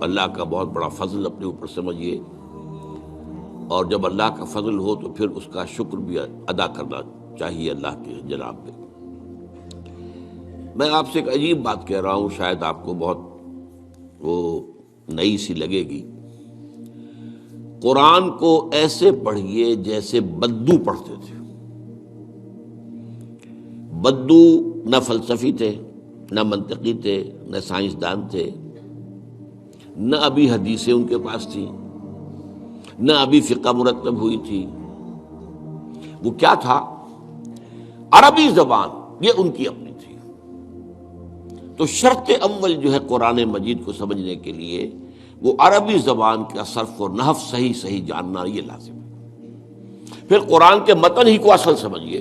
اللہ کا بہت بڑا فضل اپنے اوپر سمجھیے، اور جب اللہ کا فضل ہو تو پھر اس کا شکر بھی ادا کرنا چاہیے اللہ کے جناب میں۔ میں آپ سے ایک عجیب بات کہہ رہا ہوں، شاید آپ کو بہت وہ نئی سی لگے گی۔ قرآن کو ایسے پڑھیے جیسے بدو پڑھتے تھے۔ بدو نہ فلسفی تھے، نہ منطقی تھے، نہ سائنسدان تھے، نہ ابھی حدیثیں ان کے پاس تھی، نہ ابھی فقہ مرتب ہوئی تھی۔ وہ کیا تھا؟ عربی زبان، یہ ان کی اپنی تھی۔ تو شرط اول جو ہے قرآن مجید کو سمجھنے کے لیے، وہ عربی زبان کا صرف و نحو صحیح جاننا یہ لازم ہے۔ پھر قرآن کے متن ہی کو اصل سمجھیے۔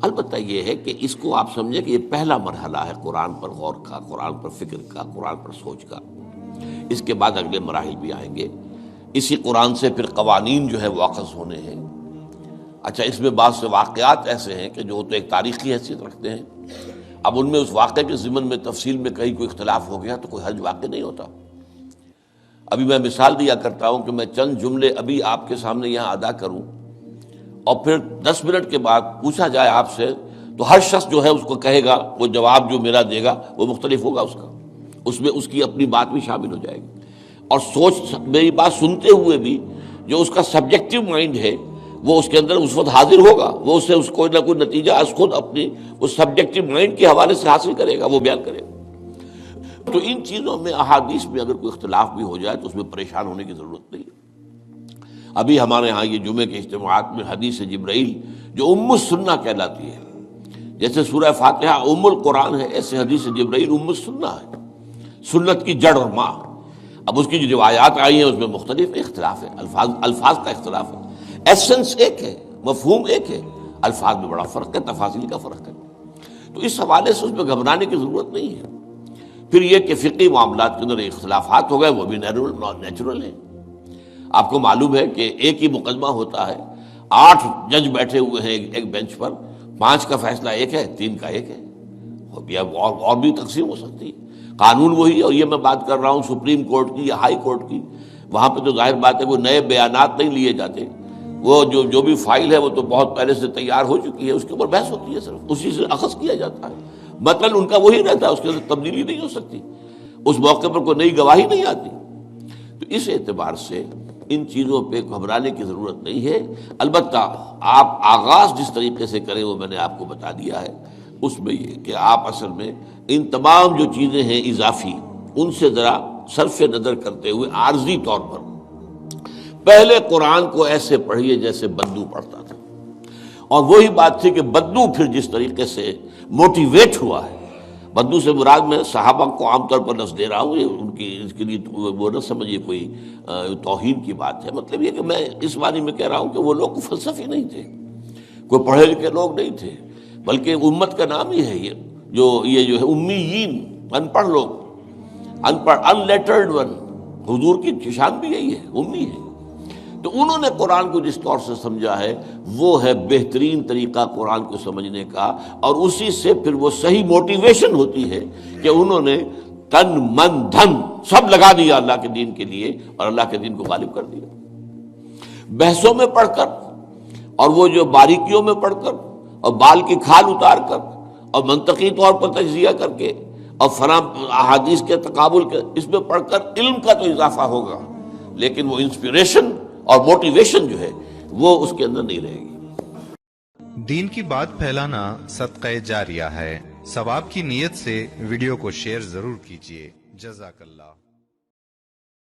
البتہ یہ ہے کہ اس کو آپ سمجھیں کہ یہ پہلا مرحلہ ہے قرآن پر غور کا، قرآن پر فکر کا، قرآن پر سوچ کا۔ اس کے بعد اگلے مراحل بھی آئیں گے۔ اسی قرآن سے پھر قوانین جو ہے واقف ہونے ہیں۔ اچھا، اس میں بعض سے واقعات ایسے ہیں کہ جو تو ایک تاریخی حیثیت رکھتے ہیں۔ اب ان میں اس واقعے کے ضمن میں تفصیل میں کہیں کوئی اختلاف ہو گیا تو کوئی حرج واقع نہیں ہوتا۔ ابھی میں مثال دیا کرتا ہوں کہ میں چند جملے ابھی آپ کے سامنے یہاں ادا کروں، اور پھر 10 منٹ کے بعد پوچھا جائے آپ سے، تو ہر شخص جو ہے اس کو کہے گا، وہ جواب جو میرا دے گا وہ مختلف ہوگا اس کا، اس میں اس کی اپنی بات بھی شامل ہو جائے گی۔ اور سوچ میری بات سنتے ہوئے بھی جو اس کا سبجیکٹو مائنڈ ہے وہ اس کے اندر اس وقت حاضر ہوگا، وہ اس سے اس کوئی نہ کوئی نتیجہ از خود اپنی اس سبجیکٹو مائنڈ کے حوالے سے حاصل کرے گا، وہ بیان کرے گا۔ تو ان چیزوں میں احادیث میں اگر کوئی اختلاف بھی ہو جائے تو اس میں پریشان ہونے کی ضرورت نہیں ہے۔ ابھی ہمارے ہاں یہ جمعے کے اجتماعات میں حدیث جبرائیل جو ام السنہ کہلاتی ہے، جیسے سورہ فاتحہ ام القرآن ہے، ایسے حدیث جبرائیل ام السنہ ہے، سنت کی جڑ اور ماں۔ اب اس کی جو روایات آئی ہیں اس میں مختلف اختلاف ہے، الفاظ کا اختلاف ہے، ایسنس ایک ہے، مفہوم ایک ہے، الفاظ میں بڑا فرق ہے، تفاصیل کا فرق ہے۔ تو اس حوالے سے اس میں گھبرانے کی ضرورت نہیں ہے۔ پھر یہ کہ فقہی معاملات کے اندر اختلافات ہو گئے، وہ بھی نیچرل ہیں۔ آپ کو معلوم ہے کہ ایک ہی مقدمہ ہوتا ہے، 8 جج بیٹھے ہوئے ہیں ایک بینچ پر، 5 کا فیصلہ ایک ہے، 3 کا ایک ہے، اور بھی تقسیم ہو سکتی ہے۔ قانون وہی، اور یہ میں بات کر رہا ہوں سپریم کورٹ کی یا ہائی کورٹ کی، وہاں پہ تو ظاہر بات ہے وہ نئے بیانات نہیں لیے جاتے، وہ جو بھی فائل ہے وہ تو بہت پہلے سے تیار ہو چکی ہے، اس کے اوپر بحث ہوتی ہے، صرف اسی سے اخذ کیا جاتا ہے، مطلب ان کا وہی رہتا ہے، اس کے اندر تبدیلی نہیں ہو سکتی، اس موقع پر کوئی نئی گواہی نہیں آتی۔ تو اس اعتبار سے ان چیزوں پہ گھبرانے کی ضرورت نہیں ہے۔ البتہ آپ آغاز جس طریقے سے کریں وہ میں نے آپ کو بتا دیا ہے، اس میں یہ کہ آپ اصل میں ان تمام جو چیزیں ہیں اضافی، ان سے ذرا صرف نظر کرتے ہوئے عارضی طور پر پہلے قرآن کو ایسے پڑھیے جیسے بدو پڑھتا تھا۔ اور وہی بات تھی کہ بدو پھر جس طریقے سے موٹیویٹ ہوا ہے، بدو سے مراد میں صحابہ کو عام طور پر لفظ دے رہا ہوں، یہ ان کی اس کے لیے وہ نہ سمجھیے کوئی توہین کی بات ہے، مطلب یہ کہ میں اس معنی میں کہہ رہا ہوں کہ وہ لوگ فلسفی نہیں تھے، کوئی پڑھے لکھے لوگ نہیں تھے، بلکہ امت کا نام ہی ہے یہ جو ہے امیین، ان پڑھ لوگ، ان پڑھ، ان لیٹرڈ ون، حضور کی شان بھی یہی ہے، امی ہے۔ تو انہوں نے قرآن کو جس طور سے سمجھا ہے وہ ہے بہترین طریقہ قرآن کو سمجھنے کا، اور اسی سے پھر وہ صحیح موٹیویشن ہوتی ہے کہ انہوں نے تن من دھن سب لگا دیا اللہ کے دین کے لیے، اور اللہ کے دین کو غالب کر دیا۔ بحثوں میں پڑھ کر، اور وہ جو باریکیوں میں پڑھ کر، اور بال کی کھال اتار کر، اور منطقی طور پر تجزیہ کر کے، اور فلاں احادیث کے تقابل کے، اس میں پڑھ کر علم کا تو اضافہ ہوگا، لیکن وہ انسپریشن اور موٹیویشن جو ہے وہ اس کے اندر نہیں رہے گی۔ دین کی بات پھیلانا صدقہ جاریہ ہے، ثواب کی نیت سے ویڈیو کو شیئر ضرور کیجیے۔ جزاک اللہ۔